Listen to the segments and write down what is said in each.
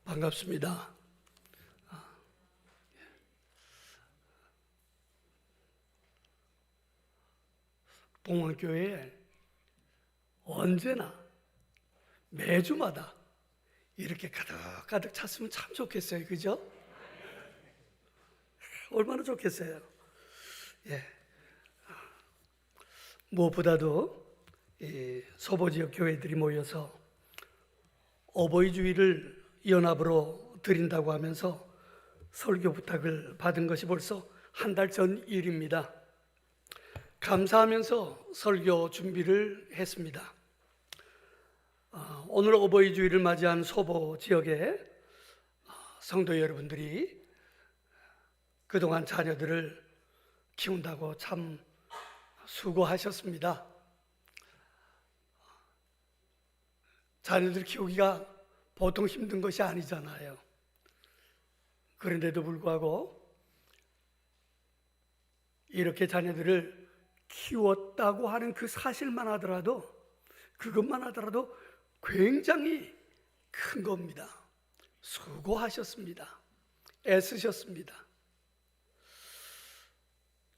반갑습니다. 봉원교회에 언제나 매주마다 이렇게 가득가득 찼으면 참 좋겠어요. 그죠? 얼마나 좋겠어요. 예. 무엇보다도 이 소보지역 교회들이 모여서 어버이 주일을 연합으로 드린다고 하면서 설교 부탁을 받은 것이 벌써 한 달 전 일입니다. 감사하면서 설교 준비를 했습니다. 오늘 어버이 주일을 맞이한 소보 지역의 성도 여러분들이 그동안 자녀들을 키운다고 참 수고하셨습니다. 자녀들 키우기가 보통 힘든 것이 아니잖아요. 그런데도 불구하고 이렇게 자녀들을 키웠다고 하는 그 사실만 하더라도, 그것만 하더라도 굉장히 큰 겁니다. 수고하셨습니다. 애쓰셨습니다.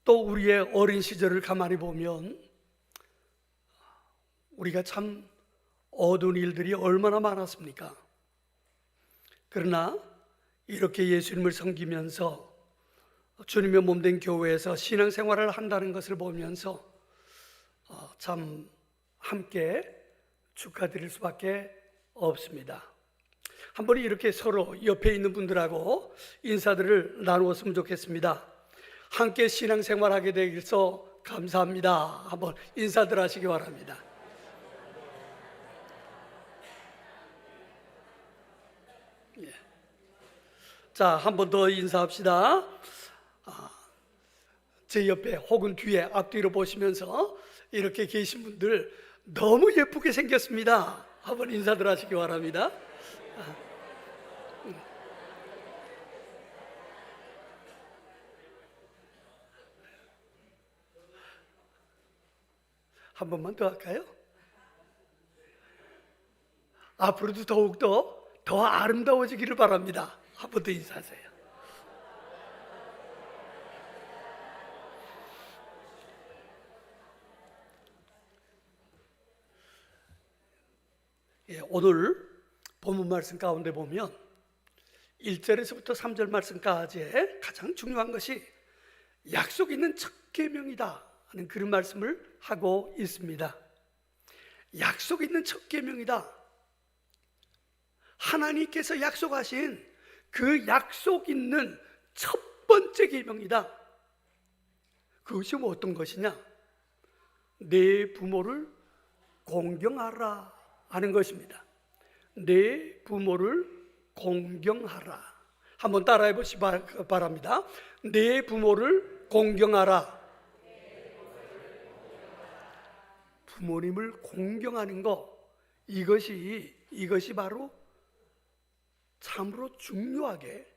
또 우리의 어린 시절을 가만히 보면 우리가 참 어두운 일들이 얼마나 많았습니까? 그러나 이렇게 예수님을 섬기면서 주님의 몸된 교회에서 신앙생활을 한다는 것을 보면서 참 함께 축하드릴 수밖에 없습니다. 한번 이렇게 서로 옆에 있는 분들하고 인사들을 나누었으면 좋겠습니다. 함께 신앙생활하게 되어서 감사합니다. 한번 인사들 하시기 바랍니다. 예. 자, 한 번 더 인사합시다. 제 옆에 혹은 뒤에 앞뒤로 보시면서 이렇게 계신 분들 너무 예쁘게 생겼습니다. 한번 인사들 하시기 바랍니다. 한 번만 더 할까요? 앞으로도 더욱더 더 아름다워지기를 바랍니다. 한 번 더 인사하세요. 예, 오늘 본문 말씀 가운데 보면 1절에서부터 3절 말씀까지의 가장 중요한 것이 약속 있는 첫 계명이다 하는 그런 말씀을 하고 있습니다. 약속 있는 첫 계명이다. 하나님께서 약속하신 그 약속 있는 첫 번째 계명이다. 그것이 뭐 어떤 것이냐? 내 부모를 공경하라 하는 것입니다. 내 부모를 공경하라. 한번 따라해 보시기 바랍니다. 내 부모를 공경하라. 부모님을 공경하는 것, 이것이 바로 참으로 중요하게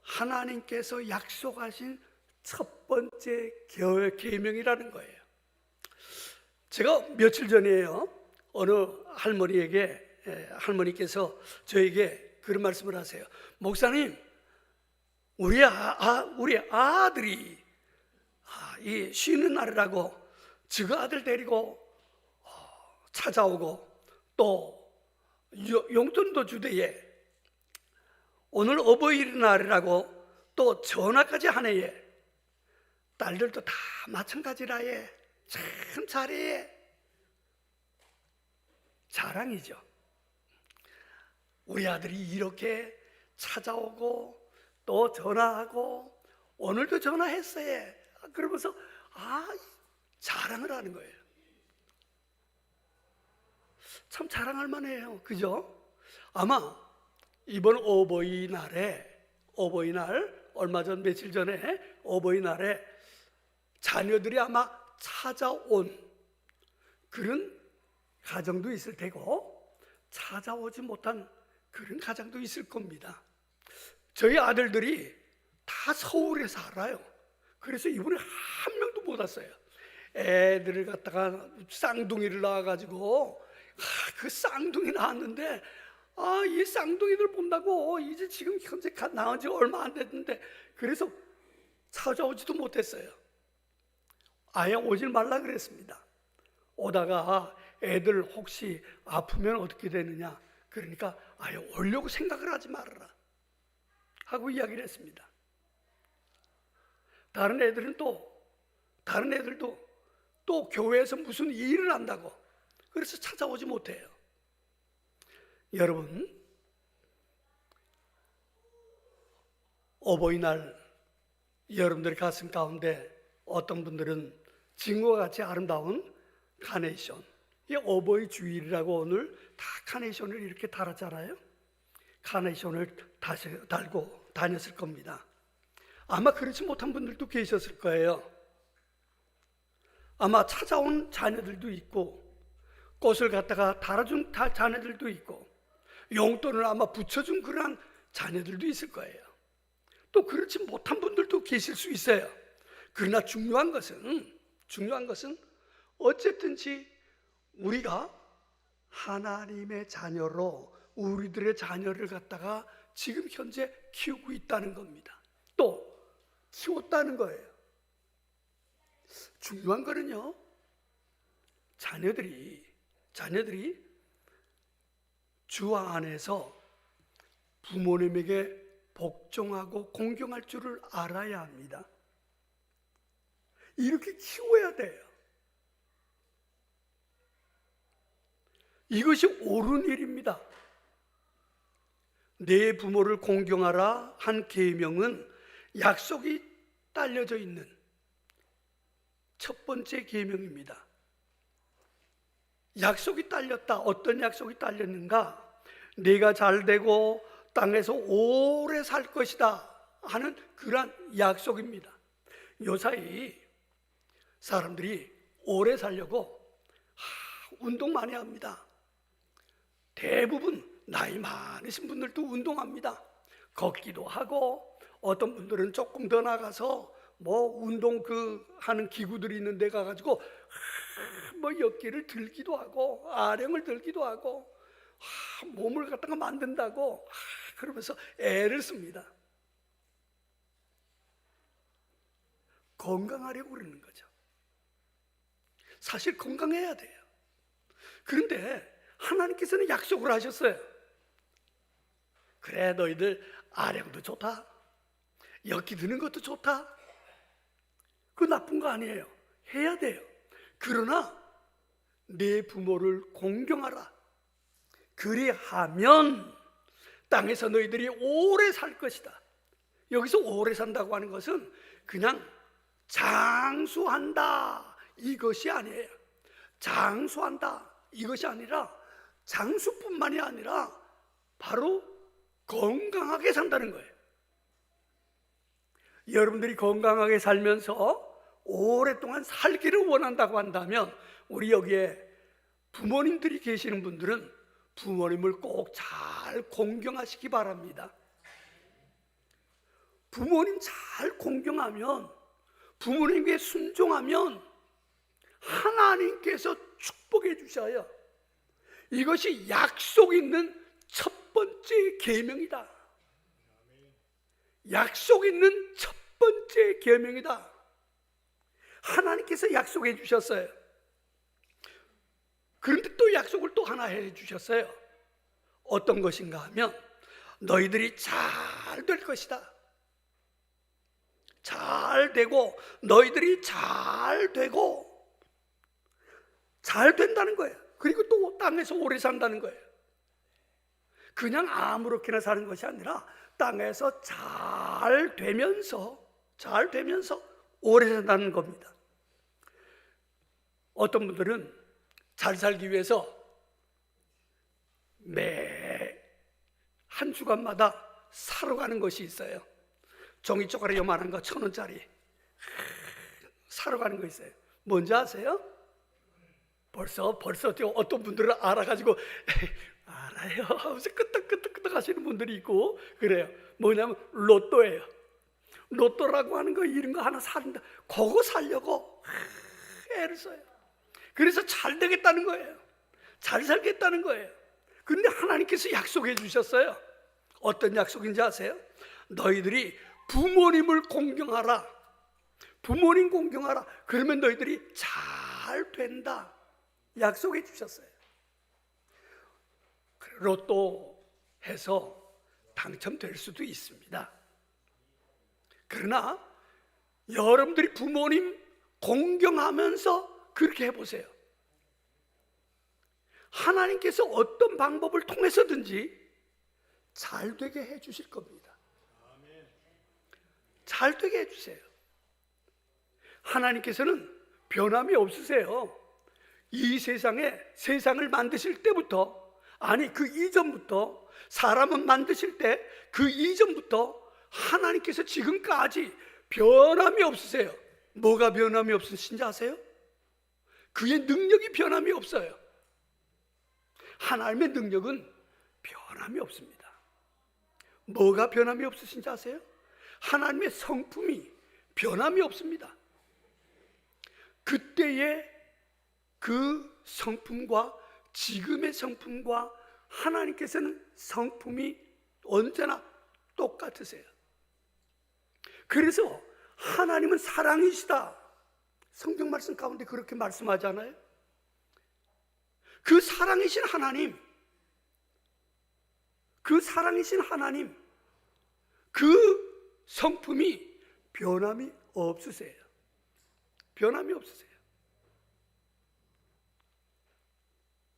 하나님께서 약속하신 첫 번째 계명이라는 거예요. 제가 며칠 전에요, 어느 할머니께서 저에게 그런 말씀을 하세요. 목사님, 우리 아들이 이 쉬는 날이라고 저 아들 데리고 찾아오고 또 용돈도 주대에 오늘 어버이날이라고 또 전화까지 하네에 딸들도 다 마찬가지라에 참 잘해. 자랑이죠. 우리 아들이 이렇게 찾아오고 또 전화하고 오늘도 전화했어요. 그러면서 자랑을 하는 거예요. 참 자랑할 만해요. 그죠? 아마 이번 어버이날 얼마 전 며칠 전에 어버이날에 자녀들이 아마 찾아온 그런 가정도 있을 테고 찾아오지 못한 그런 가정도 있을 겁니다. 저희 아들들이 다 서울에 살아요. 그래서 이번에 한 명도 못 왔어요. 애들을 갖다가 쌍둥이를 낳아가지고 그 쌍둥이 낳았는데 이 쌍둥이들 본다고 이제 지금 현재 나온 지 얼마 안 됐는데 그래서 찾아오지도 못했어요. 아예 오질 말라 그랬습니다. 오다가 애들 혹시 아프면 어떻게 되느냐, 그러니까 아예 오려고 생각을 하지 말아라 하고 이야기를 했습니다. 다른 애들도 또 교회에서 무슨 일을 한다고 그래서 찾아오지 못해요. 여러분, 어버이날 여러분들의 가슴 가운데 어떤 분들은 지금과 같이 아름다운 카네이션, 이 어버이 주일이라고 오늘 다 카네이션을 이렇게 달았잖아요. 카네이션을 달고 다녔을 겁니다. 아마 그렇지 못한 분들도 계셨을 거예요. 아마 찾아온 자녀들도 있고 꽃을 갖다가 달아준 자녀들도 있고 용돈을 아마 붙여준 그러한 자녀들도 있을 거예요. 또 그렇지 못한 분들도 계실 수 있어요. 그러나 중요한 것은 어쨌든지 우리가 하나님의 자녀로 우리들의 자녀를 갖다가 지금 현재 키우고 있다는 겁니다. 또 키웠다는 거예요. 중요한 거는요, 자녀들이 주 안에서 부모님에게 복종하고 공경할 줄을 알아야 합니다. 이렇게 키워야 돼요. 이것이 옳은 일입니다. 내 부모를 공경하라 한 계명은 약속이 딸려져 있는 첫 번째 계명입니다. 약속이 딸렸다. 어떤 약속이 딸렸는가? 내가 잘되고 땅에서 오래 살 것이다 하는 그러한 약속입니다. 요사이 사람들이 오래 살려고 운동 많이 합니다. 대부분 나이 많으신 분들도 운동합니다. 걷기도 하고 어떤 분들은 조금 더 나가서 운동 하는 기구들이 있는 데 가가지고 역기를 들기도 하고 아령을 들기도 하고 몸을 갖다가 만든다고 그러면서 애를 씁니다. 건강하려고 그러는 거죠. 사실 건강해야 돼요. 그런데 하나님께서는 약속을 하셨어요. 그래, 너희들 아령도 좋다, 엿기 드는 것도 좋다, 그거 나쁜 거 아니에요. 해야 돼요. 그러나 내 부모를 공경하라. 그리하면 땅에서 너희들이 오래 살 것이다. 여기서 오래 산다고 하는 것은 그냥 장수한다 이것이 아니에요. 장수한다 이것이 아니라 장수뿐만이 아니라 바로 건강하게 산다는 거예요. 여러분들이 건강하게 살면서 오랫동안 살기를 원한다고 한다면 우리 여기에 부모님들이 계시는 분들은 부모님을 꼭 잘 공경하시기 바랍니다. 부모님 잘 공경하면, 부모님께 순종하면 하나님께서 축복해 주셔요. 이것이 약속 있는 첫 번째 계명이다. 약속 있는 첫 번째 계명이다. 하나님께서 약속해 주셨어요. 그런데 또 약속을 또 하나 해 주셨어요. 어떤 것인가 하면 너희들이 잘 될 것이다. 잘 되고 너희들이 잘 되고 잘 된다는 거예요. 그리고 또 땅에서 오래 산다는 거예요. 그냥 아무렇게나 사는 것이 아니라 땅에서 잘 되면서 오래 산다는 겁니다. 어떤 분들은 잘 살기 위해서 매 한 주간마다 사러 가는 것이 있어요. 종이 쪼가리 요만한 거 1,000원짜리 사러 가는 거 있어요. 뭔지 아세요? 벌써 어떤 분들은 알아가지고 알아요 하면서 끄떡끄떡 하시는 분들이 있고 그래요. 뭐냐면 로또예요. 로또라고 하는 거 이런 거 하나 산다. 그거 살려고 애를 써요. 그래서 잘 되겠다는 거예요. 잘 살겠다는 거예요. 그런데 하나님께서 약속해 주셨어요. 어떤 약속인지 아세요? 너희들이 부모님을 공경하라. 부모님 공경하라. 그러면 너희들이 잘 된다. 약속해 주셨어요. 로또 해서 당첨될 수도 있습니다. 그러나 여러분들이 부모님 공경하면서 그렇게 해보세요. 하나님께서 어떤 방법을 통해서든지 잘 되게 해주실 겁니다. 잘 되게 해주세요. 하나님께서는 변함이 없으세요. 이 세상을 만드실 때부터, 아니 그 이전부터, 사람은 만드실 때 그 이전부터 하나님께서 지금까지 변함이 없으세요. 뭐가 변함이 없으신지 아세요? 그의 능력이 변함이 없어요. 하나님의 능력은 변함이 없습니다. 뭐가 변함이 없으신지 아세요? 하나님의 성품이 변함이 없습니다. 그때의 그 성품과 지금의 성품과 하나님께서는 성품이 언제나 똑같으세요. 그래서 하나님은 사랑이시다. 성경 말씀 가운데 그렇게 말씀하잖아요. 그 사랑이신 하나님, 그 사랑이신 하나님, 그 성품이 변함이 없으세요. 변함이 없으세요.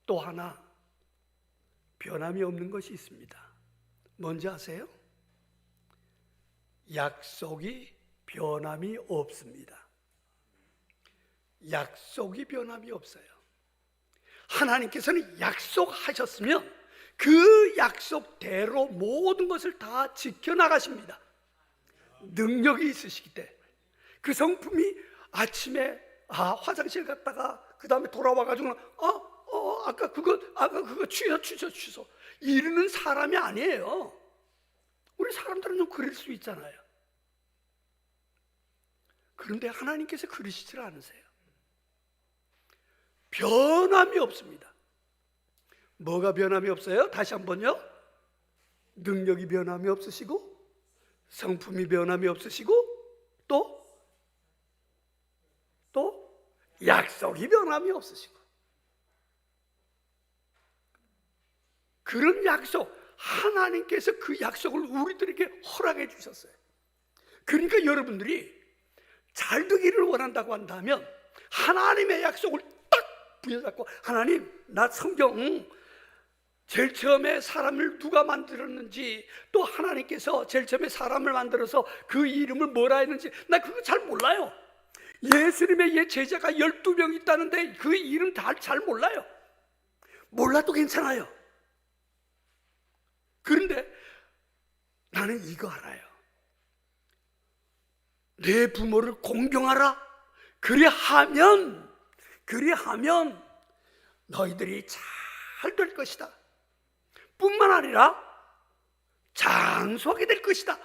또 하나 변함이 없는 것이 있습니다. 뭔지 아세요? 약속이 변함이 없습니다. 약속이 변함이 없어요. 하나님께서는 약속하셨으면 그 약속대로 모든 것을 다 지켜나가십니다. 능력이 있으시기 때문에. 그 성품이 아침에 화장실 갔다가 그 다음에 돌아와가지고 아까 그거 취소 이러는 사람이 아니에요. 우리 사람들은 좀 그럴 수 있잖아요. 그런데 하나님께서 그러시질 않으세요. 변함이 없습니다. 뭐가 변함이 없어요? 다시 한번요. 능력이 변함이 없으시고, 성품이 변함이 없으시고, 또 약속이 변함이 없으시고. 그런 약속, 하나님께서 그 약속을 우리들에게 허락해 주셨어요. 그러니까 여러분들이 잘 되기를 원한다고 한다면 하나님의 약속을 딱 부여잡고, 하나님, 나 성경 제일 처음에 사람을 누가 만들었는지, 또 하나님께서 제일 처음에 사람을 만들어서 그 이름을 뭐라 했는지 나 그거 잘 몰라요. 예수님의 옛 제자가 12명 있다는데 그 이름 다 잘 몰라요. 몰라도 괜찮아요. 그런데 나는 이거 알아요. 내 부모를 공경하라. 그리하면 너희들이 잘 될 것이다. 뿐만 아니라 장수하게 될 것이다.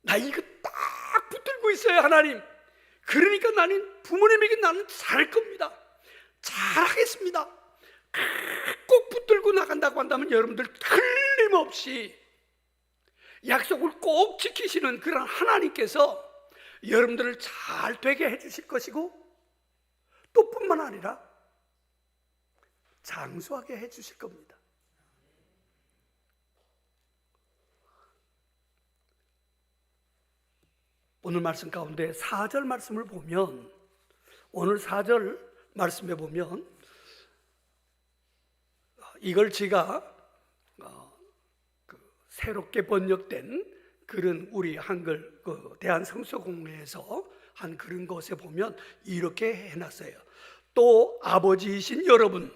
나 이거 딱 붙들고 있어요, 하나님. 그러니까 나는 부모님에게 나는 잘할 겁니다. 잘하겠습니다. 꼭 붙들고 나간다고 한다면 여러분들 틀림없이 약속을 꼭 지키시는 그런 하나님께서 여러분들을 잘 되게 해주실 것이고, 또 뿐만 아니라 장수하게 해주실 겁니다. 오늘 말씀 가운데 4절 말씀을 보면, 오늘 4절 말씀에 보면 이걸 제가 새롭게 번역된 그런 우리 한글 대한성서공회에서 한 그런 것에 보면 이렇게 해놨어요. 또 아버지이신 여러분의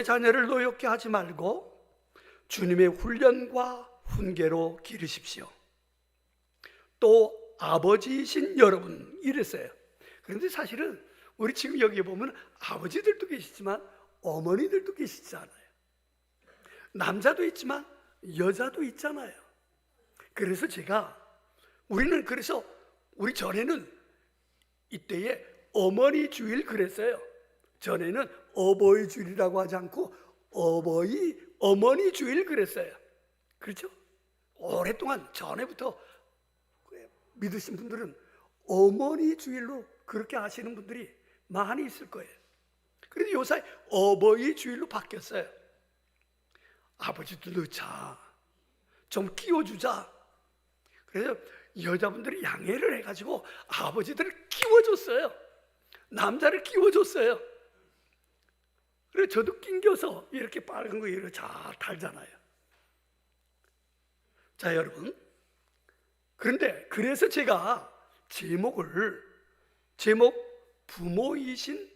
자녀를 노엽게 하지 말고 주님의 훈련과 훈계로 기르십시오. 또 아버지이신 여러분, 이랬어요. 그런데 사실은 우리 지금 여기 보면 아버지들도 계시지만 어머니들도 계시잖아요. 남자도 있지만 여자도 있잖아요. 그래서 우리 전에는 이때에 어머니 주일 그랬어요. 전에는 어버이 주일이라고 하지 않고 어머니 주일 그랬어요. 그렇죠? 오랫동안 전에부터 믿으신 분들은 어머니 주일로 그렇게 하시는 분들이 많이 있을 거예요. 그런데 요새 어버이 주일로 바뀌었어요. 아버지도 넣자, 좀 끼워주자. 그래서 여자분들이 양해를 해가지고 아버지들을 끼워줬어요. 남자를 끼워줬어요. 그래서 저도 낑겨서 이렇게 빨간 거 이렇게 잘 달잖아요. 자, 여러분, 그런데 그래서 제가 제목 부모이신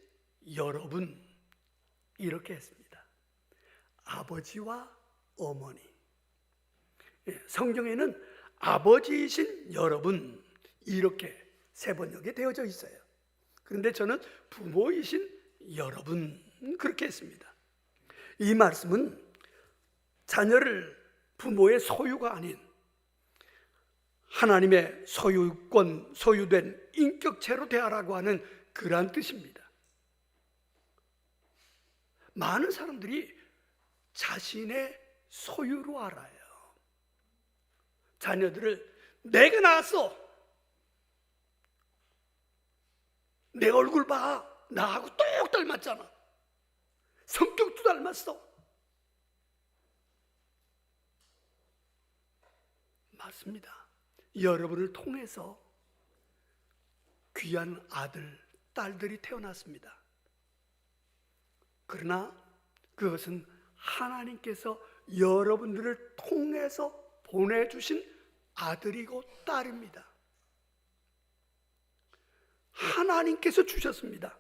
여러분 이렇게 했습니다. 아버지와 어머니. 성경에는 아버지이신 여러분 이렇게 세 번역이 되어져 있어요. 그런데 저는 부모이신 여러분 그렇게 했습니다. 이 말씀은 자녀를 부모의 소유가 아닌 하나님의 소유된 인격체로 대하라고 하는 그러한 뜻입니다. 많은 사람들이 자신의 소유로 알아요. 자녀들을 내가 낳았어. 내 얼굴 봐. 나하고 똑 닮았잖아. 성격도 닮았어. 맞습니다. 여러분을 통해서 귀한 아들, 딸들이 태어났습니다. 그러나 그것은 하나님께서 여러분들을 통해서 보내주신 아들이고 딸입니다. 하나님께서 주셨습니다.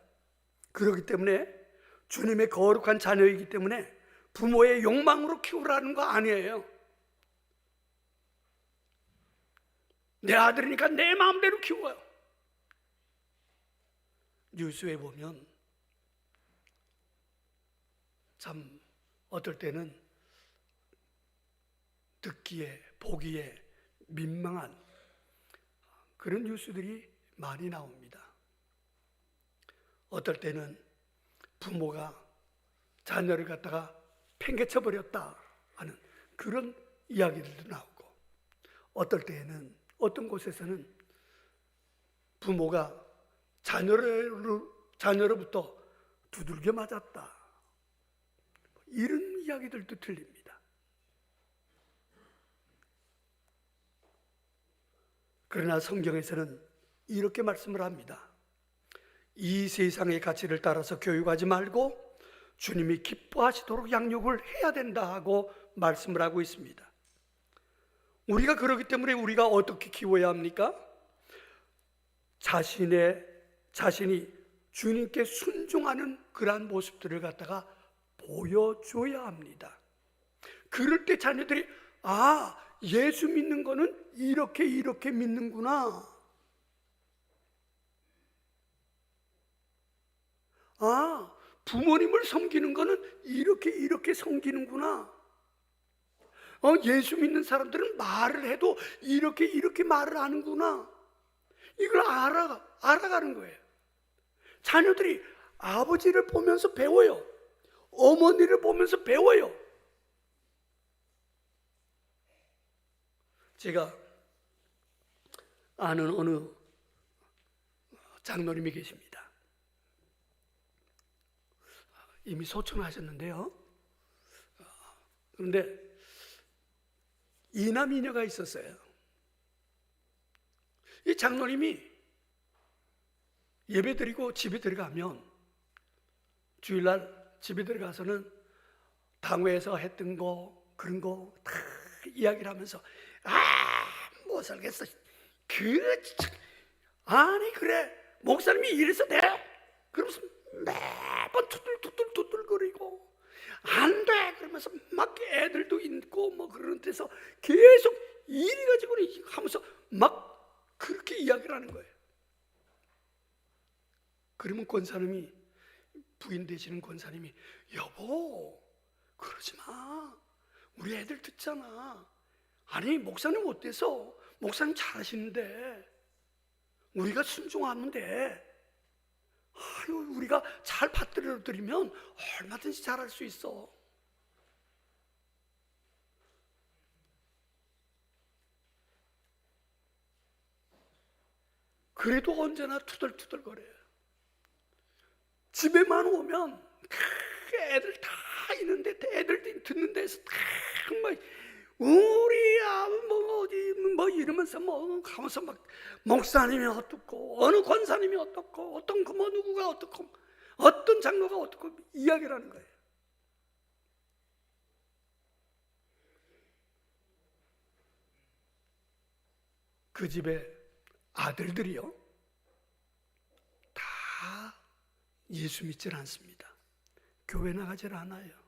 그렇기 때문에 주님의 거룩한 자녀이기 때문에 부모의 욕망으로 키우라는 거 아니에요. 내 아들이니까 내 마음대로 키워요. 뉴스에 보면 참 어떨 때는 듣기에 보기에 민망한 그런 뉴스들이 많이 나옵니다. 어떨 때는 부모가 자녀를 갖다가 팽개쳐 버렸다 하는 그런 이야기들도 나오고, 어떨 때에는 어떤 곳에서는 부모가 자녀로부터 두들겨 맞았다, 이런 이야기들도 들립니다. 그러나 성경에서는 이렇게 말씀을 합니다. 이 세상의 가치를 따라서 교육하지 말고 주님이 기뻐하시도록 양육을 해야 된다 하고 말씀을 하고 있습니다. 우리가 그렇기 때문에 우리가 어떻게 키워야 합니까? 자신이 주님께 순종하는 그러한 모습들을 갖다가 보여줘야 합니다. 그럴 때 자녀들이 예수 믿는 거는 이렇게 믿는구나. 부모님을 섬기는 거는 이렇게 섬기는구나. 예수 믿는 사람들은 말을 해도 이렇게 말을 하는구나. 이걸 알아가는 거예요. 자녀들이 아버지를 보면서 배워요. 어머니를 보면서 배워요. 제가 아는 어느 장로님이 계십니다. 이미 소천하셨는데요. 그런데 이남 이녀가 있었어요. 이 장로님이 예배 드리고 집에 들어가면, 주일날 집에 들어가서는 당회에서 했던 거 그런 거 다 이야기를 하면서 못 살겠어. 아니 그래 목사님이 이래서 돼? 그러면서 매번 투덜거리고 안 돼 그러면서 막 애들도 있고 뭐 그런 데서 계속 이리 가지고 하면서 막 그렇게 이야기를 하는 거예요. 그러면 권사님이, 부인 되시는 권사님이, 여보 그러지 마, 우리 애들 듣잖아. 아니 목사님 어때서? 목사님 잘하시는데 우리가 순종하면 돼. 아유, 우리가 잘 받들어 드리면 얼마든지 잘할 수 있어. 그래도 언제나 투덜투덜거려요. 집에만 오면 애들 다 있는데, 애들 듣는 데서 막 우리야 뭐 어디 뭐 이러면서 뭐 가면서 막 목사님이 어떻고 어느 권사님이 어떻고 어떤 그 뭐 누구가 어떻고 어떤 장로가 어떻고 이야기를 하는 거예요. 그 집에 아들들이요 다 예수 믿질 않습니다. 교회 나가질 않아요.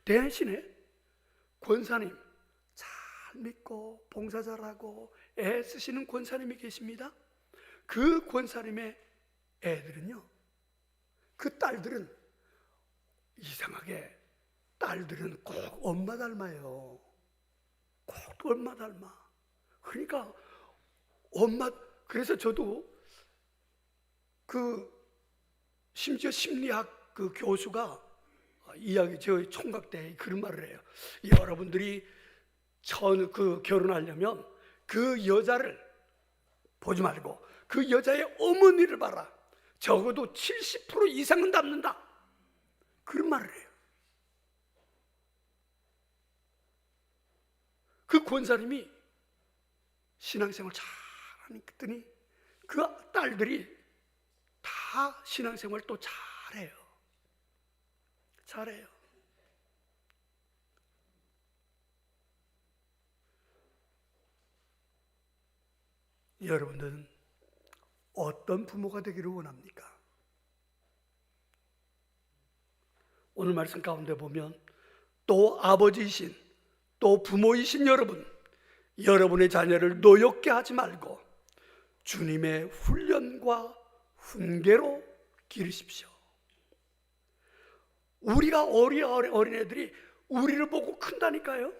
대신에 권사님, 잘 믿고 봉사 잘하고 애쓰시는 권사님이 계십니다. 그 권사님의 애들은요, 그 딸들은 이상하게 딸들은 꼭 엄마 닮아요. 꼭 엄마 닮아. 그러니까 엄마, 그래서 저도 그 심지어 심리학 그 교수가 이야기, 저희 총각 때 그런 말을 해요. 여러분들이 결혼하려면 그 여자를 보지 말고 그 여자의 어머니를 봐라. 적어도 70% 이상은 닮는다. 그런 말을 해요. 그 권사님이 신앙생활 잘하니 그 딸들이 다 신앙생활 또 잘해요. 여러분들은 어떤 부모가 되기를 원합니까? 오늘 말씀 가운데 보면 또 아버지이신 또 부모이신 여러분의 자녀를 노엽게 하지 말고 주님의 훈련과 훈계로 기르십시오. 우리가 어린애들이 우리를 보고 큰다니까요.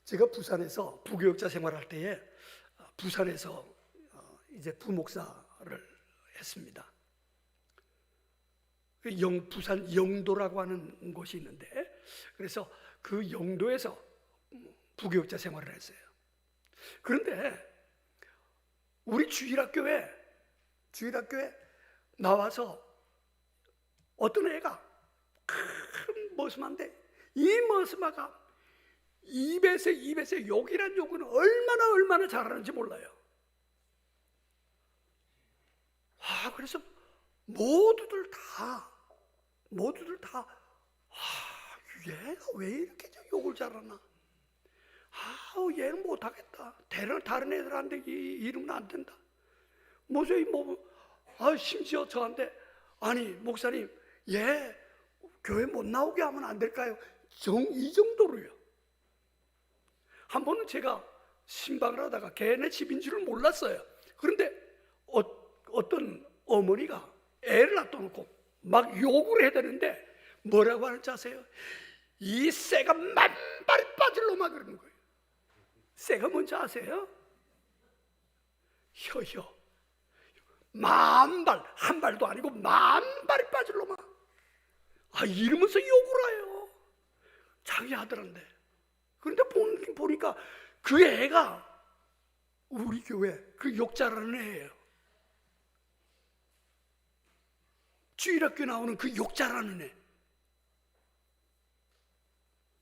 제가 부산에서 부교육자 생활할 때에 부산에서 이제 부목사를 했습니다. 부산 영도라고 하는 곳이 있는데, 그래서 그 영도에서 부교육자 생활을 했어요. 그런데 우리 주일학교에 나와서 어떤 애가 큰 머스마인데, 이 머스마가 입에서 욕이란 욕은 얼마나 잘하는지 몰라요. 그래서 모두들 다 얘가 왜 이렇게 욕을 잘하나? 얘는 못하겠다. 다른 애들한테 이러면 안 된다. 심지어 저한테, 아니 목사님, 얘 교회 못 나오게 하면 안 될까요? 이 정도로요. 한 번은 제가 신방을 하다가 걔네 집인 줄을 몰랐어요. 그런데 어떤 어머니가 애를 놔둬놓고 막 욕을 해야 되는데 뭐라고 하는지 아세요? 이 새가 만발이 빠질 놈아, 그러는 거예요. 새가 뭔지 아세요? 혀혀. 만발, 한 발도 아니고 만발이 빠질 놈아. 이러면서 욕을 해요, 자기 아들한테. 그런데 보니까 그 애가 우리 교회 그 욕 잘하는 애예요. 주일학교 나오는 그 욕 잘하는 애.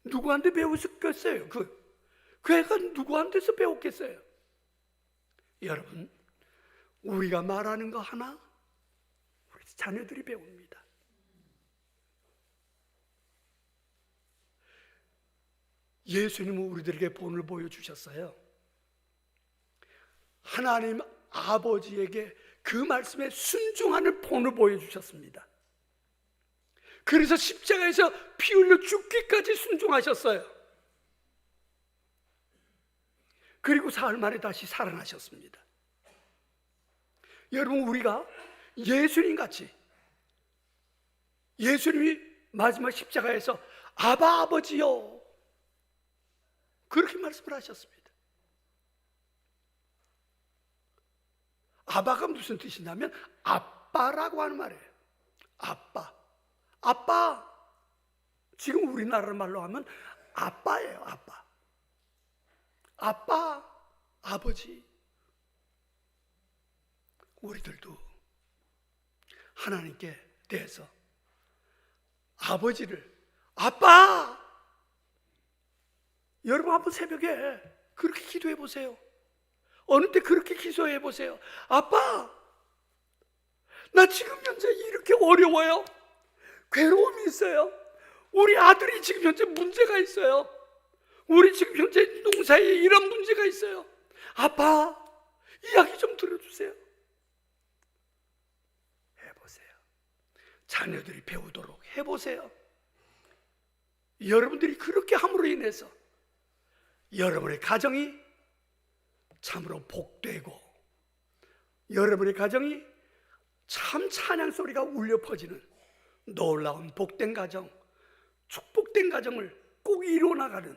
누구한테 배웠겠어요? 그 애가 누구한테서 배웠겠어요? 여러분, 우리가 말하는 거 하나 우리 자녀들이 배웁니다. 예수님은 우리들에게 본을 보여주셨어요. 하나님 아버지에게 그 말씀에 순종하는 본을 보여주셨습니다. 그래서 십자가에서 피 흘려 죽기까지 순종하셨어요. 그리고 사흘 만에 다시 살아나셨습니다. 여러분, 우리가 예수님같이, 예수님이 마지막 십자가에서 아바 아버지요 그렇게 말씀을 하셨습니다. 아바가 무슨 뜻이냐면 아빠라고 하는 말이에요. 아빠. 아빠. 지금 우리나라 말로 하면 아빠예요. 아빠. 아빠, 아버지. 우리들도 하나님께 대해서 아버지를 아빠! 여러분 한번 새벽에 그렇게 기도해 보세요. 어느 때 그렇게 기도해 보세요. 아빠! 나 지금 현재 이렇게 어려워요. 괴로움이 있어요. 우리 아들이 지금 현재 문제가 있어요. 우리 지금 현재 농사에 이런 문제가 있어요. 아빠, 이야기 좀 들어주세요. 해보세요. 자녀들이 배우도록 해보세요. 여러분들이 그렇게 함으로 인해서 여러분의 가정이 참으로 복되고, 여러분의 가정이 참 찬양 소리가 울려 퍼지는 놀라운 복된 가정, 축복된 가정을 꼭 이루어나가는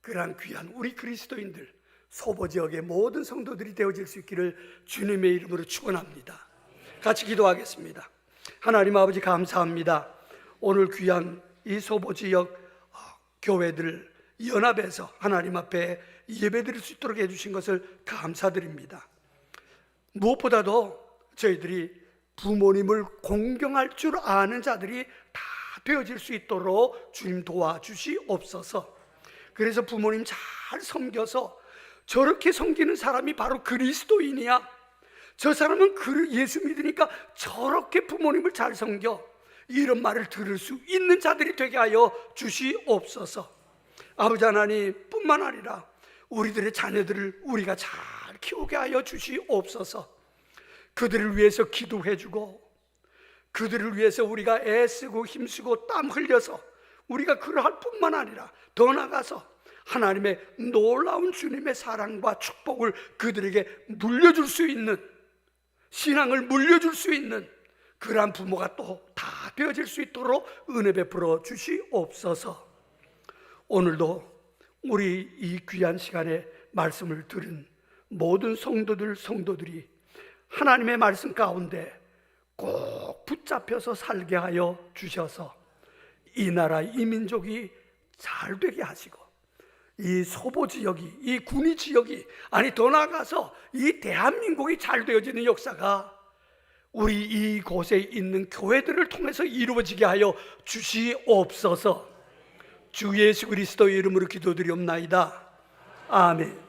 그러한 귀한 우리 그리스도인들, 소보지역의 모든 성도들이 되어질 수 있기를 주님의 이름으로 축원합니다. 같이 기도하겠습니다. 하나님 아버지 감사합니다. 오늘 귀한 이 소보지역 교회들 연합해서 하나님 앞에 예배드릴 수 있도록 해주신 것을 감사드립니다. 무엇보다도 저희들이 부모님을 공경할 줄 아는 자들이 다 되어질 수 있도록 주님 도와주시옵소서. 그래서 부모님 잘 섬겨서 저렇게 섬기는 사람이 바로 그리스도인이야, 저 사람은 예수 믿으니까 저렇게 부모님을 잘 섬겨, 이런 말을 들을 수 있는 자들이 되게 하여 주시옵소서. 아버지 하나님 뿐만 아니라 우리들의 자녀들을 우리가 잘 키우게 하여 주시옵소서. 그들을 위해서 기도해주고, 그들을 위해서 우리가 애쓰고 힘쓰고 땀 흘려서 우리가 그러할 뿐만 아니라 더 나아가서 하나님의 놀라운 주님의 사랑과 축복을 그들에게 물려줄 수 있는, 신앙을 물려줄 수 있는 그러한 부모가 또 다 되어질 수 있도록 은혜 베풀어 주시옵소서. 오늘도 우리 이 귀한 시간에 말씀을 들은 모든 성도들이 하나님의 말씀 가운데 꼭 붙잡혀서 살게 하여 주셔서 이 나라, 이 민족이 잘 되게 하시고, 이 소보지역이, 이 군위지역이, 아니 더 나아가서 이 대한민국이 잘 되어지는 역사가 우리 이곳에 있는 교회들을 통해서 이루어지게 하여 주시옵소서. 주 예수 그리스도의 이름으로 기도드리옵나이다. 아멘.